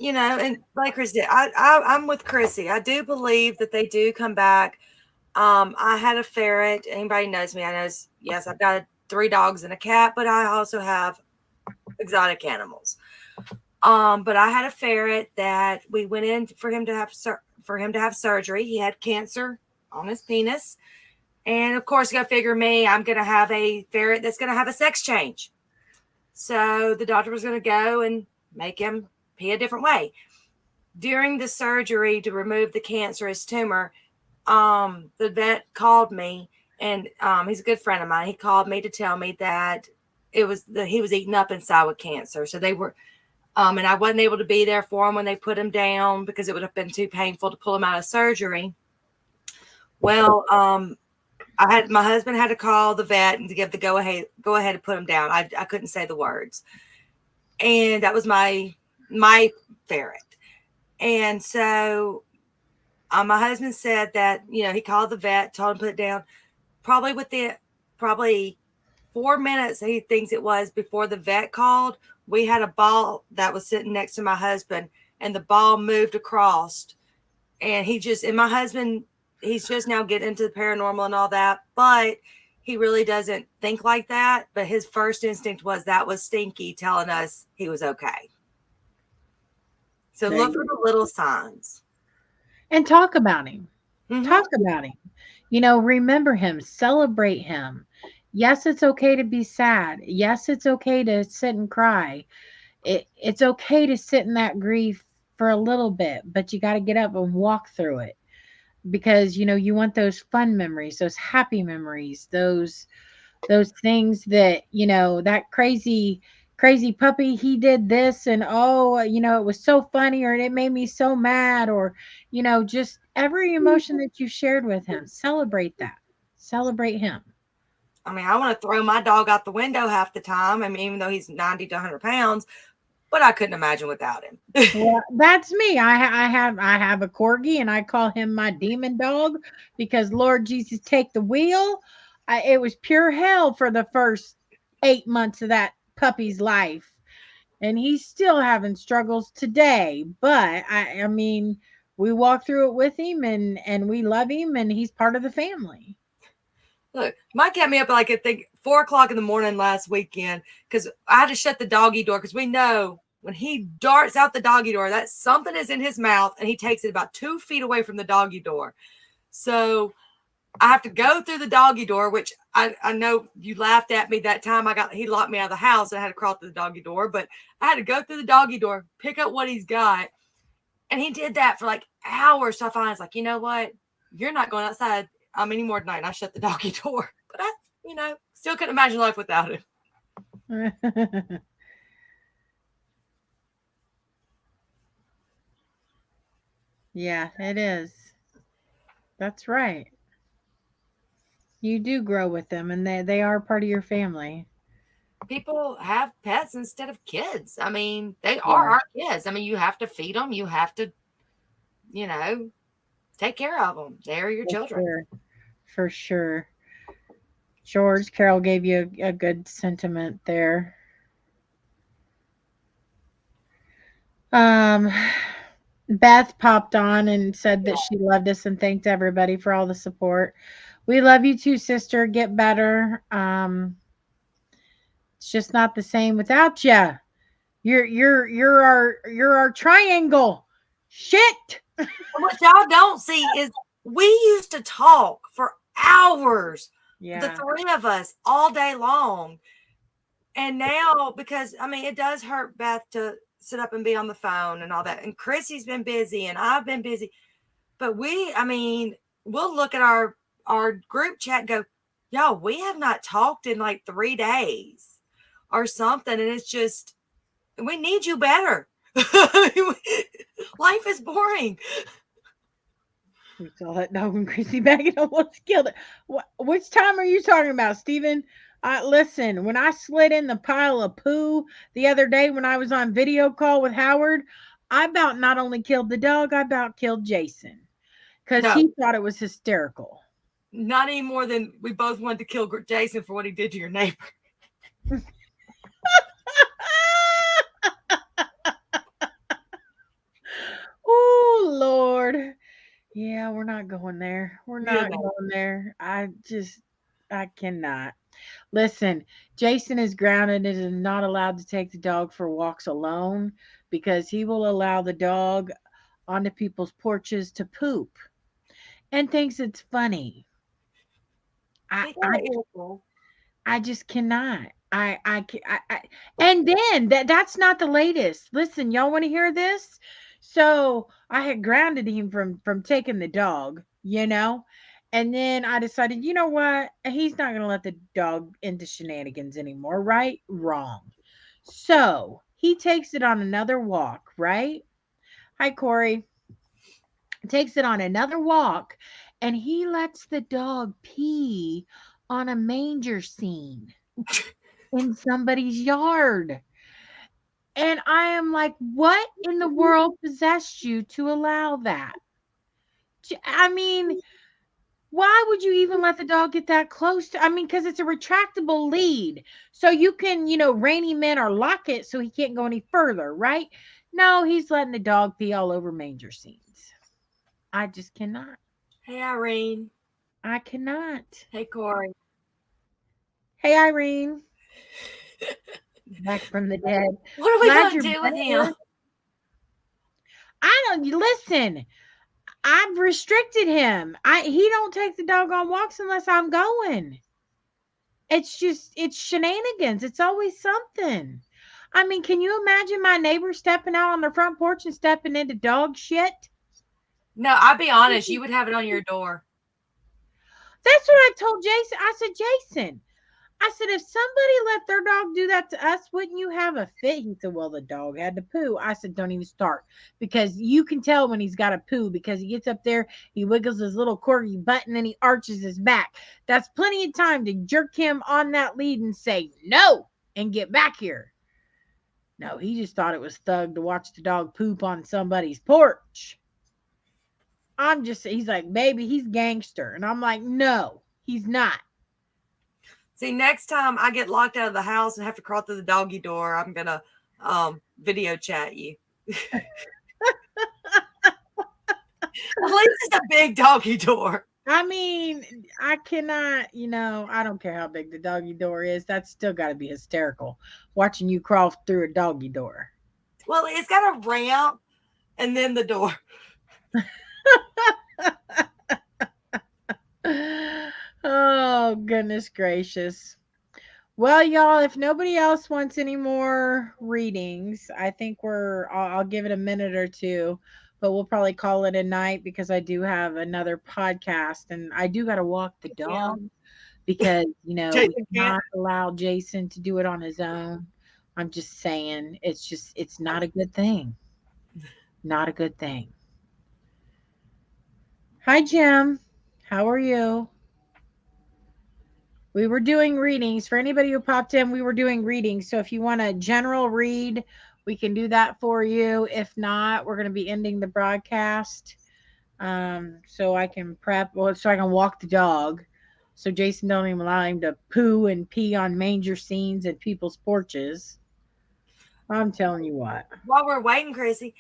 and like Chrissy, I'm with Chrissy. I do believe that they do come back. I had a ferret. Anybody knows me? I knows. Yes, I've got three dogs and a cat, but I also have exotic animals. But I had a ferret that we went in for him to have surgery. He had cancer on his penis, and of course, you got to figure me. I'm going to have a ferret that's going to have a sex change. So the doctor was going to go and make him pee a different way. During the surgery to remove the cancerous tumor, the vet called me, and he's a good friend of mine. He called me to tell me that he was eaten up inside with cancer. So they were, and I wasn't able to be there for him when they put him down because it would have been too painful to pull him out of surgery. Well, my husband had to call the vet and to give the go ahead to put him down. I couldn't say the words, and that was my ferret. And so my husband said that he called the vet, told him to put it down. Probably 4 minutes he thinks it was before the vet called. We had a ball that was sitting next to my husband, and the ball moved across. And my husband, he's just now getting into the paranormal and all that, but he really doesn't think like that. But his first instinct was that was Stinky telling us he was okay. So There look you for go. the little signs. And talk about him. Mm-hmm. Talk about him. Remember him, celebrate him. Yes, it's okay to be sad. Yes, it's okay to sit and cry. It's okay to sit in that grief for a little bit, but you got to get up and walk through it because you want those fun memories, those happy memories, those things that that crazy puppy, he did this, and oh, it was so funny, or it made me so mad, or just every emotion that you shared with him. Celebrate that. Celebrate him. I mean, I want to throw my dog out the window half the time. I mean, even though he's 90 to 100 pounds, but I couldn't imagine without him. Well, that's me. I have a corgi, and I call him my demon dog because Lord Jesus, take the wheel. It was pure hell for the first 8 months of that puppy's life, and he's still having struggles today. But I mean, we walk through it with him, and we love him, and he's part of the family. Look, Mike had me up like I think 4 o'clock in the morning last weekend because I had to shut the doggy door because we know when he darts out the doggy door, that something is in his mouth and he takes it about 2 feet away from the doggy door. So I have to go through the doggy door, which I know you laughed at me that time. He locked me out of the house and I had to crawl through the doggy door, but I had to go through the doggy door, pick up what he's got. And he did that for like hours. So I finally was like, you know what? You're not going outside anymore tonight. And I shut the doggy door. But I, still couldn't imagine life without him. Yeah, it is. That's right. You do grow with them, and they are part of your family. People have pets instead of kids. I mean, they Yeah, are our kids. I mean, you have to feed them. You have to, take care of them. They're your for children. sure. For sure. George, Carol gave you a good sentiment there. Um, Beth popped on and said that she loved us and thanked everybody for all the support. We love you too, sister. Get better. It's just not the same without you. You're our triangle. Shit. What y'all don't see is we used to talk for hours, the Yeah. three of us, all day long. And now, because it does hurt Beth to sit up and be on the phone and all that. And Chrissy's been busy and I've been busy. But we'll look at our group chat and go, y'all, we have not talked in like 3 days or something. And it's just, we need you better. Life is boring. We saw that dog and Chrissy bag and almost killed it. Which time are you talking about, Steven? Listen, when I slid in the pile of poo the other day when I was on video call with Howard, I about not only killed the dog, I about killed Jason because No, he thought it was hysterical. not any more than we both wanted to kill Jason for what he did to your neighbor. Oh, Lord. Yeah, we're not going there. We're Yeah, not no. going there. I cannot. Listen, Jason is grounded and is not allowed to take the dog for walks alone because he will allow the dog onto people's porches to poop and thinks it's funny. I Be I, careful. I just cannot. And then that's not the latest. Listen, y'all want to hear this? So I had grounded him from taking the dog, and then I decided, you know what? He's not gonna let the dog into shenanigans anymore, right? Wrong. So he takes it on another walk, right? Hi, Corey. Takes it on another walk, and he lets the dog pee on a manger scene in somebody's yard. And I am like, what in the world possessed you to allow that? I mean, why would you even let the dog get that close to? I mean, because it's a retractable lead. So you can, rein him in or lock it so he can't go any further, right? No, he's letting the dog pee all over manger scenes. I just cannot. Hey, Irene. I cannot. Hey, Corey. Hey, Irene. Back from the dead. What are we Glad going you're to do with better. him? I don't listen. I've restricted him. He don't take the dog on walks unless I'm going. It's shenanigans. It's always something. I mean, can you imagine my neighbor stepping out on their front porch and stepping into dog shit? No, I'll be honest. You would have it on your door. That's what I told Jason. I said, Jason, I said, if somebody let their dog do that to us, wouldn't you have a fit? He said, well, the dog had to poo. I said, don't even start, because you can tell when he's got a poo, because he gets up there, he wiggles his little corgi butt, and then he arches his back. That's plenty of time to jerk him on that lead and say, no, and get back here. No, he just thought it was thug to watch the dog poop on somebody's porch. He's like, baby, he's gangster. And I'm like, no, he's not. See, next time I get locked out of the house and have to crawl through the doggy door, I'm going to video chat you. At least it's a big doggy door. I mean, I cannot, I don't care how big the doggy door is. That's still got to be hysterical, watching you crawl through a doggy door. Well, it's got a ramp and then the door. Oh, goodness gracious. Well, y'all, if nobody else wants any more readings, I think I'll give it a minute or two, but we'll probably call it a night, because I do have another podcast and I do got to walk the dog, because, we cannot allow Jason to do it on his own. I'm just saying, it's not a good thing. Not a good thing. Hi, Jim. How are you? We were doing readings. For anybody who popped in, we were doing readings. So if you want a general read, we can do that for you. If not, we're going to be ending the broadcast. So I can so I can walk the dog. So Jason don't even allow him to poo and pee on manger scenes at people's porches. I'm telling you what. While we're waiting, Chrissy,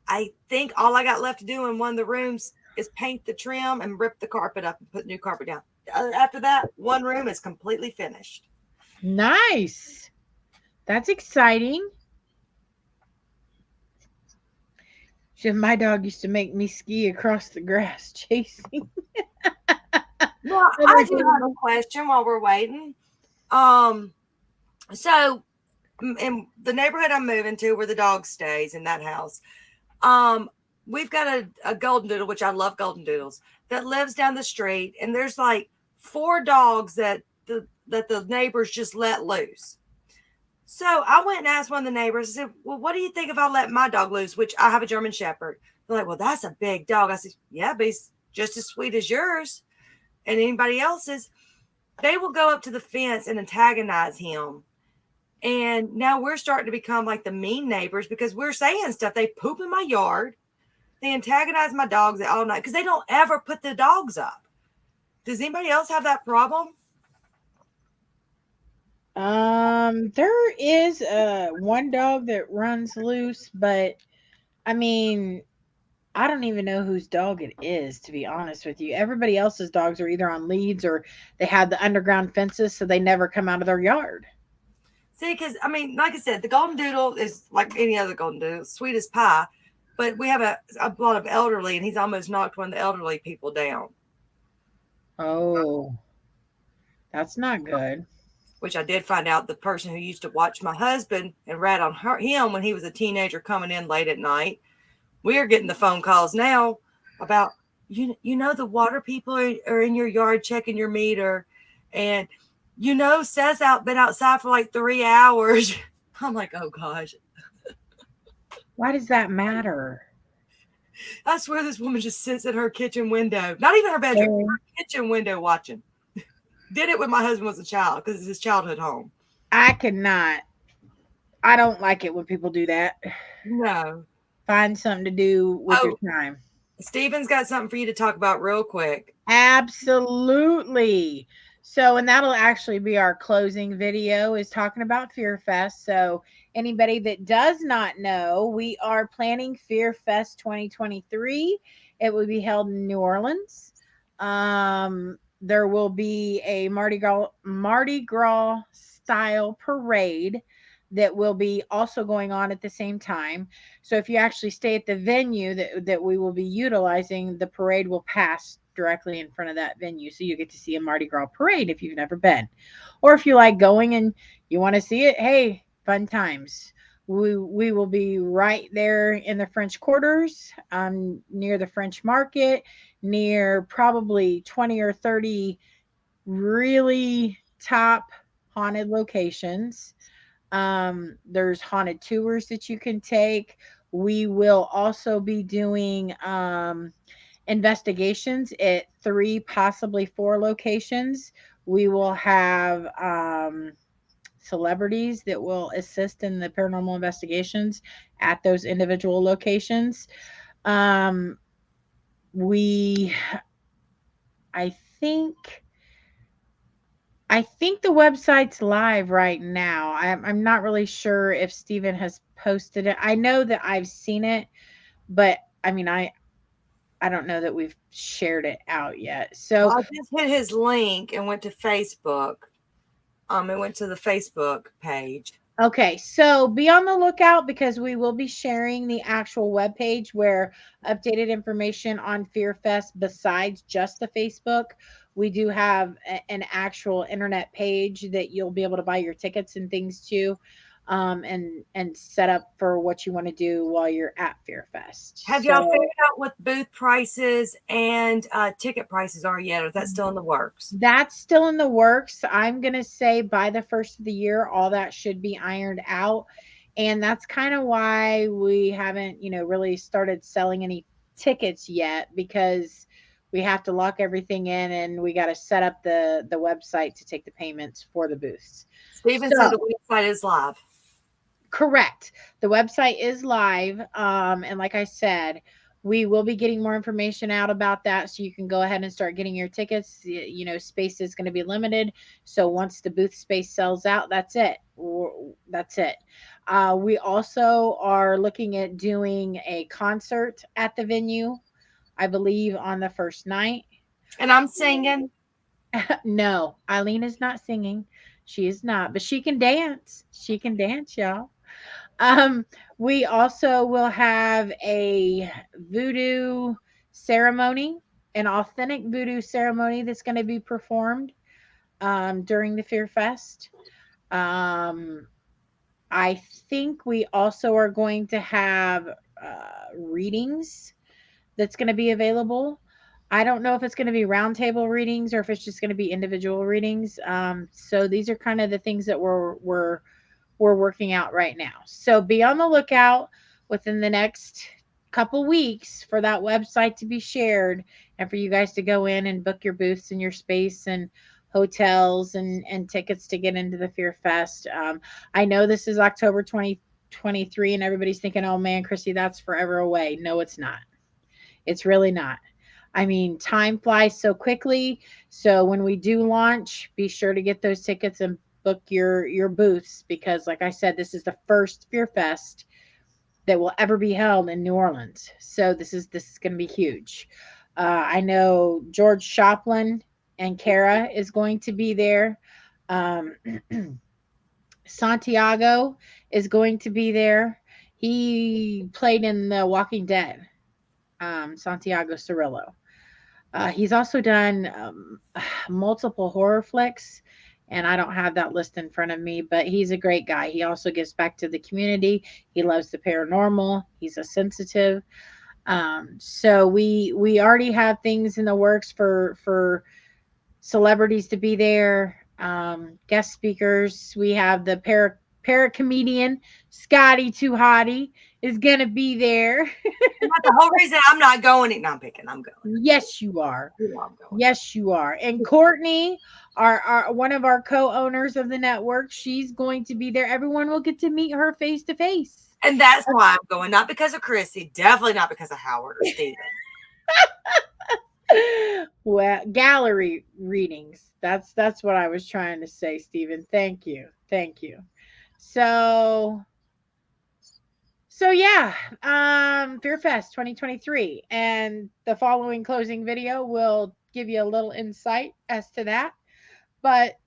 I think all I got left to do in one of the rooms is paint the trim and rip the carpet up and put new carpet down. After that, one room is completely finished. Nice. That's exciting. My dog used to make me ski across the grass chasing. Well, I do have a question while we're waiting. So in the neighborhood I'm moving to, where the dog stays in that house, we've got a golden doodle, which I love golden doodles, that lives down the street, and there's like 4 dogs that the neighbors just let loose. So I went and asked one of the neighbors, I said, well, what do you think if I let my dog loose, which I have a German Shepherd? They're like, well, that's a big dog. I said, yeah, but he's just as sweet as yours and anybody else's. They will go up to the fence and antagonize him. And now we're starting to become like the mean neighbors, because we're saying stuff. They poop in my yard. They antagonize my dogs all night because they don't ever put the dogs up. Does anybody else have that problem? There is one dog that runs loose, but I mean, I don't even know whose dog it is, to be honest with you. Everybody else's dogs are either on leads or they had the underground fences, so they never come out of their yard. See, because I mean, like I said, the golden doodle is like any other golden doodle, sweet as pie. But we have a lot of elderly, and he's almost knocked one of the elderly people down. Oh, that's not good. Which I did find out the person who used to watch my husband and rat on him when he was a teenager coming in late at night. We're getting the phone calls now about, the water people are in your yard checking your meter. And, Seth's been outside for like 3 hours. I'm like, oh, gosh. Why does that matter? I swear this woman just sits at her kitchen window, not even her bedroom, her kitchen window watching. Did it when my husband was a child, because it's his childhood home. I cannot. I don't like it when people do that. No. Find something to do with your time. Steven's got something for you to talk about real quick. Absolutely. So, and that'll actually be our closing video, is talking about Fear Fest. So anybody that does not know, we are planning Fear Fest 2023. It will be held in New Orleans. There will be a Mardi Gras style parade that will be also going on at the same time. So if you actually stay at the venue that we will be utilizing, the parade will pass directly in front of that venue. So you get to see a Mardi Gras parade if you've never been. Or if you like going and you want to see it, hey, fun times. We will be right there in the French Quarters, near the French Market, near probably 20 or 30 really top haunted locations. There's haunted tours that you can take. We will also be doing investigations at 3, possibly 4 locations. We will have celebrities that will assist in the paranormal investigations at those individual locations. Um, we, I think, I think the website's live right now. I'm not really sure if Steven has posted it. I know that I've seen it, but I mean, I don't know that we've shared it out yet. So I just hit his link and went to Facebook. It went to the Facebook page. okay, so be on the lookout because we will be sharing the actual webpage where updated information on Fear Fest besides just the Facebook. We do have an actual internet page that you'll be able to buy your tickets and things to, and set up for what you want to do while you're at Fear Fest. Have y'all figured out what booth prices and ticket prices are yet, or is that still in the works? That's still in the works. I'm going to say by the first of the year, all that should be ironed out. And that's kind of why we haven't, really started selling any tickets yet, because we have to lock everything in and we got to set up the website to take the payments for the booths. Steven said the website is live. Correct. The website is live. And like I said, we will be getting more information out about that. So you can go ahead and start getting your tickets. Space is going to be limited. So once the booth space sells out, that's it. That's it. We also are looking at doing a concert at the venue, I believe, on the first night. And I'm singing. No, Eileen is not singing. She is not, but she can dance. She can dance, y'all. We also will have a voodoo ceremony, an authentic voodoo ceremony that's going to be performed during the Fear Fest. I think we also are going to have readings that's going to be available. I don't know if it's going to be roundtable readings or if it's just going to be individual readings. So these are kind of the things that we're working out right now. So be on the lookout within the next couple weeks for that website to be shared and for you guys to go in and book your booths and your space and hotels and tickets to get into the Fear Fest. I know this is October 2023 and everybody's thinking, oh man, Chrissy, that's forever away. No, it's not. It's really not. I mean, time flies so quickly. So when we do launch, be sure to get those tickets and book your booths, because like I said, this is the first Fear Fest that will ever be held in New Orleans. So this is going to be huge. I know George Shoplin and Kara is going to be there. Santiago is going to be there. He played in The Walking Dead. Santiago Cirillo. He's also done multiple horror flicks, and I don't have that list in front of me, but he's a great guy. He also gives back to the community. He loves the paranormal. He's a sensitive. So we already have things in the works for celebrities to be there, guest speakers. We have the para comedian Scotty Too Hottie is gonna be there. That's the whole reason I'm not going. No, I'm picking. I'm going. Yes, you are. Yeah, I'm going. Yes, you are. And Courtney, our one of our co-owners of the network, she's going to be there. Everyone will get to meet her face to face. And that's why I'm going. Not because of Chrissy. Definitely not because of Howard or Steven. Well, gallery readings. That's what I was trying to say, Stephen. Thank you. Thank you. So yeah, Fear Fest 2023, and the following closing video will give you a little insight as to that. But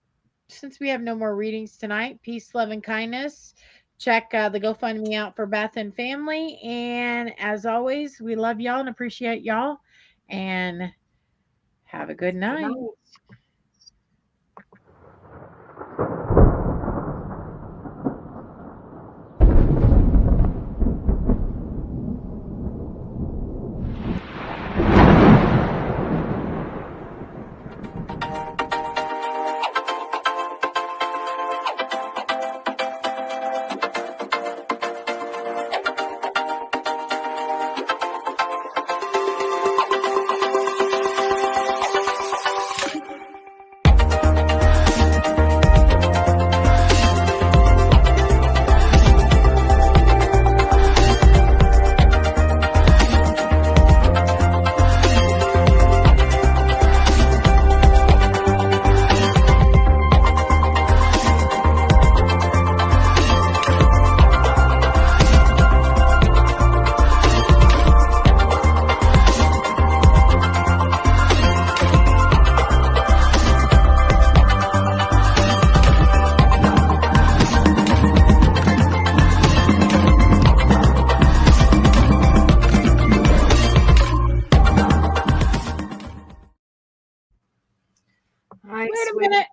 since we have no more readings tonight, peace, love, and kindness. Check the GoFundMe out for Beth and family. And as always, we love y'all and appreciate y'all. And have a good night. Good night. All right, Wait a sweetie. minute.